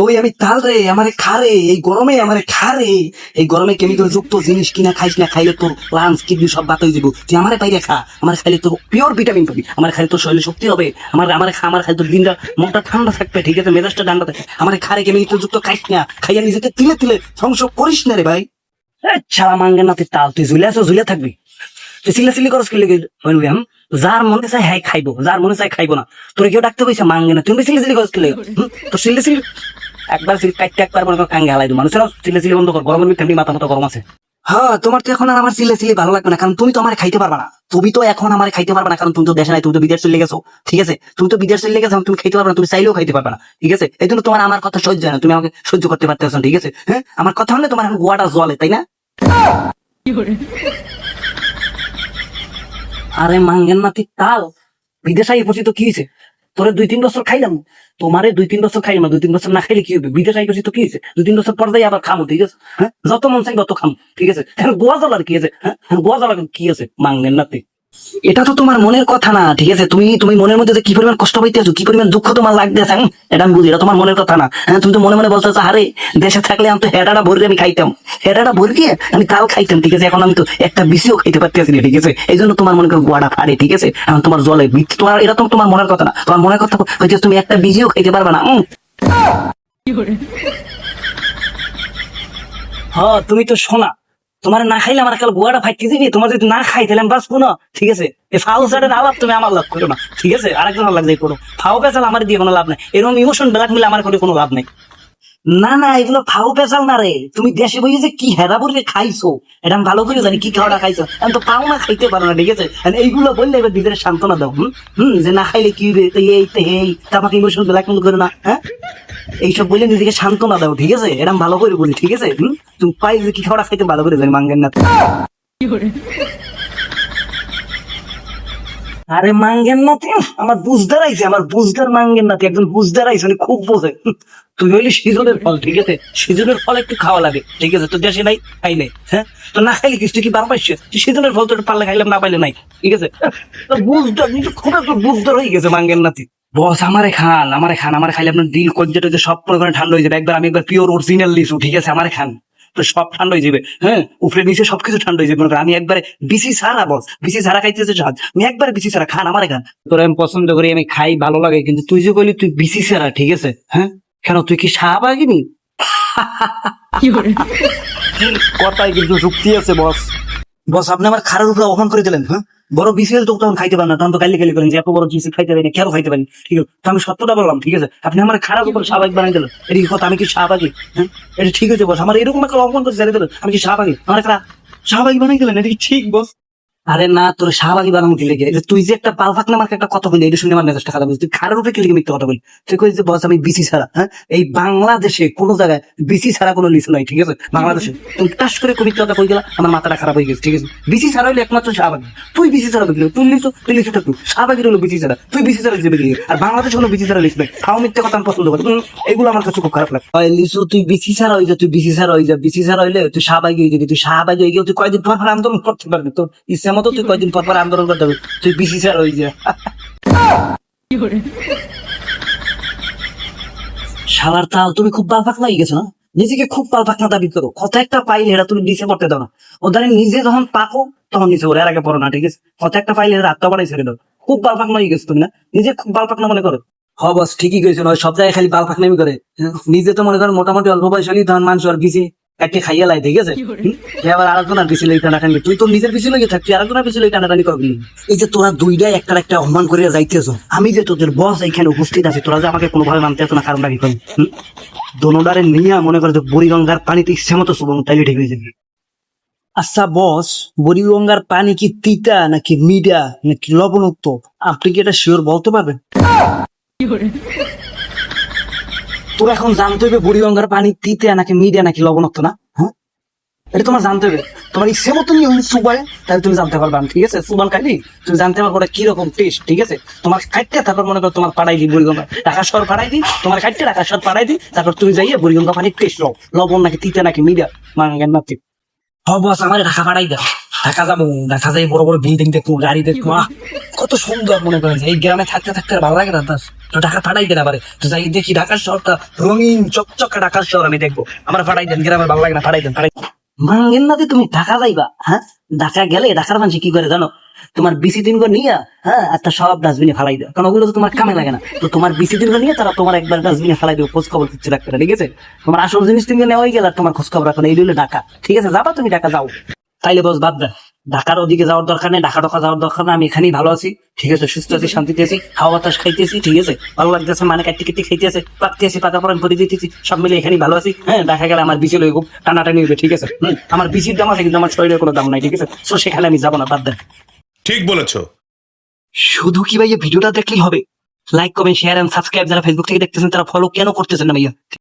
ওই আমি তাল রে, আমারে খারে এই গরমে, আমারে খারে এই গরমে কেমিক্যাল যুক্ত জিনিস কিনা খাইস না, খাইলে তোর লাঞ্চ কিডনি সব বাত হয়ে যাবো। তুই আমারে পাইরে খা, আমার খাইলে তোর পিওর ভিটামিন পাবি, আমার খাইলে তোর শরীরে শক্তি হবে, আমার খা, আমার খাইলে তোর দিনটা মনটা ঠান্ডা থাকবে, ঠিক আছে, মেজাজটা ঠান্ডা থাকে। আমার খারে কেমিক্যাল যুক্ত খাইস না, খাইয়া নিজেকে তিলে তিলে ধ্বংস করিস না রে ভাই। ছাড়া মাঙ্গের নাতে তাল, তুই ঝুলে আছো, ঝুলে থাকবি। তুই সিল্লা করস কি লেগে যার মনে চাই হ্যাঁ খাইবো, যার মনে চাই খাইবো না। তোর কেউ ডাকতে কইছে মাঙ্গে না, তুমি সিল্লি করস কি লেগে? তো সিল্লি একবার কাটতে একবার মনে কর কাঙ্গে হালাই দু মানুষের সিল্লি বন্ধ কর, গরমের ভিতরে মাথা মতো গরম আছে। হ্যাঁ, তোমার তো এখন আর আমার সিল্লি ভালো লাগবে না, কারণ তুমি তো আমার খাইতে পারবা না। তুমি তো এখন আমার খাইতে পারবা না, কারণ তুমি তো দেশে নাই, তুমি তো বিদেশ চলে গেছো, ঠিক আছে, তুমি তো বিদেশ চলে গেছো, তুমি খাইতে পারবা না, তুমি চাইলেও খাইতে পারবা না, ঠিক আছে। এই জন্য তোমার আমার কথা সহ্য হয় না, তুমি আমাকে সহ্য করতে পারতেছো, ঠিক আছে। হ্যাঁ, আমার কথা হলে তোমার এখন গোয়াটা জলে, তাই না? আরে মাঙ্গেন নাতি তাল, বিদেশে আই পড়ছি তো কি হয়েছে? তোরে 2-3 বছর খাইলাম, তোমারে 2-3 বছর খাইলাম, 2-3 বছর না খাইলে কি হবে? বিদেশে আই পড়ছি তো কি হয়েছে? 2-3 বছর পর যাই আবার খামো, ঠিক আছে। হ্যাঁ, যত মন চাই তত খামো, ঠিক আছে। এখন গোয়া জলার কি আছে? হ্যাঁ, গোয়া জলার কি আছে মাঙ্গেন নাতি? এটা তো তোমার মনের কথা না, ঠিক আছে। তুমি তুমি মনের মধ্যে কি পরিমাণ কষ্ট পাইতেছো, কি পরিমাণ দুঃখ তোমার লাগতেছে, এটা আমি বুঝি। এটা তোমার মনের কথা না। হ্যাঁ, তুমি তো মনে মনে বলতেছো আরে দেশে থাকলে আমি তো হেডাটা ভরে আমি খাইতাম, হেডাটা ভরে দিয়ে আমি তাল খাইতাম, ঠিক আছে। এখন আমি তো একটা বিসিও খাইতে পারতেছি না, ঠিক আছে। এই জন্য তোমার মনে করো গোয়াটা ফাড়ে, ঠিক আছে। এখন তোমার জলে তোমার, এটা তো তোমার মনের কথা না। তোমার মনের কথা হচ্ছে তুমি একটা বিজিও খাইতে পারবে না। হ্যাঁ, তুমি তো শোনা, তোমার না খাইলে আমার কাল গোয়াটা ফাইতে দিবি, তোমার যদি না খাই তাহলে আমি বাঁচবো না, ঠিক আছে। এই ফাউ সাইডের আলাপ তুমি আমার লাভ করো না, ঠিক আছে। আরেকজন লাভ যাই করো, ফাউ পেঁচাল আমার দিয়ে কোনো লাভ নাই, এরকম ইমোশন ব্ল্যাক মিলে আমার করে কোনো লাভ নাই। না না, এগুলো ফাউ পেঁচাল না রে। তুমি দেশে বই যে কি হেরা বলে খাইছো, এটা আমি ভালো করে জানি কি খাওয়াটা খাইছো। আমি তো পাও না, খাইতে পারো না, ঠিক আছে। এইগুলো বললে এবার ভিতরে সান্ত্বনা দাও। যে না খাইলে কি হবে, এই আমাকে ইমোশন ব্ল্যাক মেল করে না। হ্যাঁ, এইসব বলে নিজেকে সান্ত্বনা দাও, ঠিক আছে। এরকম ভালো করে বলি, ঠিক আছে। তুমি পাই যে কি খাওয়াটা খাইতে ভালো করে জানি মাঙ্গেন না। আরে মাঙ্গেন নাতি, আমার বুঝদার আইছে, আমার বুঝদার মাঙ্গেন নাতি, একজন বুঝদার আইছে, উনি খুব বোঝে। তুই হইলি সিজনের ফল, ঠিক আছে। সিজনের ফল একটু খাওয়া লাগে, ঠিক আছে। তো দেশে নাই, খাই নাই। হ্যাঁ, তো না খাইলে কিছু কি বার পাইছে? সিজনের ফল তো পারলে খাইলাম, না পাইলে নাই, ঠিক আছে। বুঝদার, খুব একটা বুঝদার হয়ে গেছে মাঙ্গেন নাতি। বস আমারে খান, আমারে খান, আমারে খাইলে আপনার দিল কজ্জাটা সব করে ঠান্ডা হয়ে যাবে। একবার আমি একবার পিওর অরিজিনাল লিচু, ঠিক আছে, আমারে খান, তো সব ঠান্ডা হয়ে যাবে। হ্যাঁ, উপরে নিচে সবকিছু ঠান্ডা হয়ে যাবে। আমি একবারে বিসি সারা, বস বিসি সারা খাইতেছে স্বাদ, আমি একবারে বিসি সারা, খান আমারে খান। তোর আমি পছন্দ করি, আমি খাই, ভালো লাগে, কিন্তু তুই যে কইলি তুই বিসি সারা, ঠিক আছে। হ্যাঁ, কেন তুই কি শাহবাগিনী? কথাই কিন্তু যুক্তি আছে বস। বস আপনি আমার খারার উপরে অপমান করে দিলেন। হ্যাঁ, বড় বিসিএল তো তখন খাইতে পারেন না, তখন তো গালি করেন যে এত বড় বিসি খাইতে পারি না, কেন খাইতে পারি, ঠিক আছে। তো আমি সত্যটা বললাম, ঠিক আছে। আপনি আমার খারাপ উপর স্বাভাবিক বানাই দিলেন, এটা কি কথা? আমি কি শাহবাগী? হ্যাঁ, এটা ঠিক আছে বস, আমার এরকম একটা অপমান করে জানিয়ে দিলেন, আমি কি শাহবাগী? আমার একটা শাহবাগী বানাই দিলেন, এটা কি ঠিক বস? আরে না, তোর শাহবাগী বানানো দিলে গিয়ে তুই যে একটা পালফাক নামার একটা কথা বলি, এটা শুনে আমার মেজাজটা খারাপ হয়েছে। তুই খারার উপরে কি লিখে মিথ্যে কথা বলি? তুই কই যে বস আমি বিসি ছাড়া। হ্যাঁ, এই বাংলাদেশে কোনো জায়গায় বিসি ছাড়া কোনো লিচু নাই, ঠিক আছে। বাংলাদেশে তুমি টাস করে মিথ্যে কথা কই গেলা, আমার মাথাটা খারাপ হয়ে গেছে, ঠিক আছে। বিসি ছাড়া হইলে একমাত্র শাহবাগী, তুই বিসি ছাড়া বুঝলি, তুই লিচু থাকবি, শাহবাগী হলো বিসি ছাড়া, তুই বিসি ছাড়া লিখবে, আর বাংলাদেশে কোনো বিসি ছাড়া লিখবে। খাও মিথ্যে কথা আমি পছন্দ করি, এগুলো আমার কাছে খুব খারাপ লাগে। লিচু তুই বিসি ছাড়া হয়ে যা, তুই বিসি ছাড়া হয়ে যা, বিসি ছাড়া হইলে তুই শাহবাগী হয়ে যাবি। তুই শাহবাগী হয়ে গিয়ে তুই কয়দিন পর আন্দোলন করতে পারবি, তোর ইচ্ছা মতো তুই কয়দিন পর আন্দোলন করতে হবে, তুই বিসি ছাড়া হয়ে যা। শালার তাল, তুমি খুব বালপাক লাগিয়ে গেছো না, নিজেকে খুব বালপাক না দাবি করো। কত একটা পাইলে এরা তুমি নিচে পড়তে দাও না, ওদের নিজে যখন পাকো তখন নিচে ওর, এর আগে পড়ো না, ঠিক আছে। কত একটা পাইলে এরা আত্মবাড়াই ছেড়ে দাও, খুব বালপাক লাগিয়ে গেছো তুমি না, নিজে খুব বালপাক না মনে করো। হ বস, ঠিকই কইছো, নয় সব জায়গায় খালি বালপাক নামি করে। নিজে তো মনে করো মোটামুটি অল্প বয়সী, তখন মানুষ আর বিসি একটা খাইয়া লাই, ঠিক আছে। আবার আরেকজনের পিছনে টানাটানি, তুই তো নিজের পিছনে লেগে থাকছি, আরেকজনের পিছনে টানাটানি করবি। এই যে তোরা দুইটাই একটার একটা অপমান করিয়া যাইতেছ, আমি যে তোদের বস এইখানে উপস্থিত আছি, তোরা যে আমাকে কোনোভাবে মানতে আছো না, কারণটা কি করি? দোনোটারে নিয়ে মনে করে যে বুড়িগঙ্গার পানিতে ইচ্ছে মতো শুভম, তাইলে ঠিক হয়ে যাবে। আচ্ছা বস, বুড়িগঙ্গার পানি কি তিতা নাকি মিঠা নাকি লবণাক্ত, আপনি কি এটা শিওর বলতে পারবেন? তোর এখন জানতে হবে বুড়িগঙ্গার পানি তিতা নাকি মিডিয়া নাকি লবণাক্ত না। হ্যাঁ, এটা তোমার জানতে হবে। তোমার ইচ্ছে মতো নিয়ে সুবাই, তাহলে তুমি জানতে পারবা, ঠিক আছে। সুবান খাইলি তুমি জানতে পারবো ওটা কিরকম টেস্ট, ঠিক আছে। তোমার খাইতে, তারপর মনে করো তোমার পাড়াই দিই বুড়িগঙ্গা, ঢাকা শহর পাড়াই দিই, তোমার খাইতে ঢাকা শহর পাড়াই দিই, তারপর তুমি যাইয়ে বুড়িগঙ্গা পানির টেস্ট লও, লবণ নাকি তিতা নাকি মিডিয়া মাঙ্গেন নাকি। হ বস, আমার ঢাকা পাড়াই দাও, ঢাকা যাবো, ঢাকা যাই বড় বড় বিল্ডিং দেখবো, গাড়ি দেখবো, কত সুন্দর মনে করেন। এই গ্রামে থাকতে থাকতে আর ভালো লাগে না, তো ঢাকা পাঠাই দেন আবার, তো যাই দেখি ঢাকার শহরটা রঙিন চকচকে ঢাকার শহর আমি দেখবো, আমার পাঠাই দেন, গ্রামে ভালো লাগে না, পাঠাই দেন। মাঙ্গেন না যে তুমি ঢাকা যাইবা, হ্যাঁ ঢাকা গেলে ঢাকার মানুষ কি করে জানো, তোমার বিসি দিন করে নিয়ে, হ্যাঁ একটা সব ডাস্টবিনে ফেলাই দেয়, কারণ ওগুলো তো তোমার কামে লাগে না, তো তোমার বিসি দিন করে নিয়ে তারা তোমার একবার ডাস্টবিনে ফেলাই দেবে, খোঁজ খবর দিচ্ছে ডাক্তার, ঠিক আছে? তোমার আসল জিনিস তুমি নেওয়াই গেল, আর তোমার খোঁজ খবর রাখো না, এই হলো ঢাকা, ঠিক আছে? যাবা তুমি ঢাকা যাও, তাইলে বস বাদ দেন, ঢাকার ওদিকে যাওয়ার দরকার নেই, ঢাকা ঢাকা যাওয়ার দরকার নেই, আমি এখানেই ভালো আছি, ঠিক আছে? সুস্থ আছি, শান্তিতে আছি, হাওয়া বাতাস খাইতেছি, ঠিক আছে? ভালো লাগতেছে, মানে কাটতে কেটে খাইতেছে, পাকতে আছি, পাতা পড়ান করে দিতেছি, সব মিলে এখানেই ভালো আছি। হ্যাঁ, দেখা গেলে আমার বিচি লইব, টানাটানি হইবে, ঠিক আছে? আমার বিচির দাম আছে, কিন্তু আমার শরীরের কোনো দাম নাই, ঠিক আছে? তো সেখানে আমি যাবো না, বাদ দেন। ঠিক বলেছো। শুধু কি ভাইয়া ভিডিওটা দেখলেই হবে? Like comment share and subscribe, যারা ফেসবুক থেকে দেখতেছেন তারা ফলো কেন করতেছেন না ভাইয়া?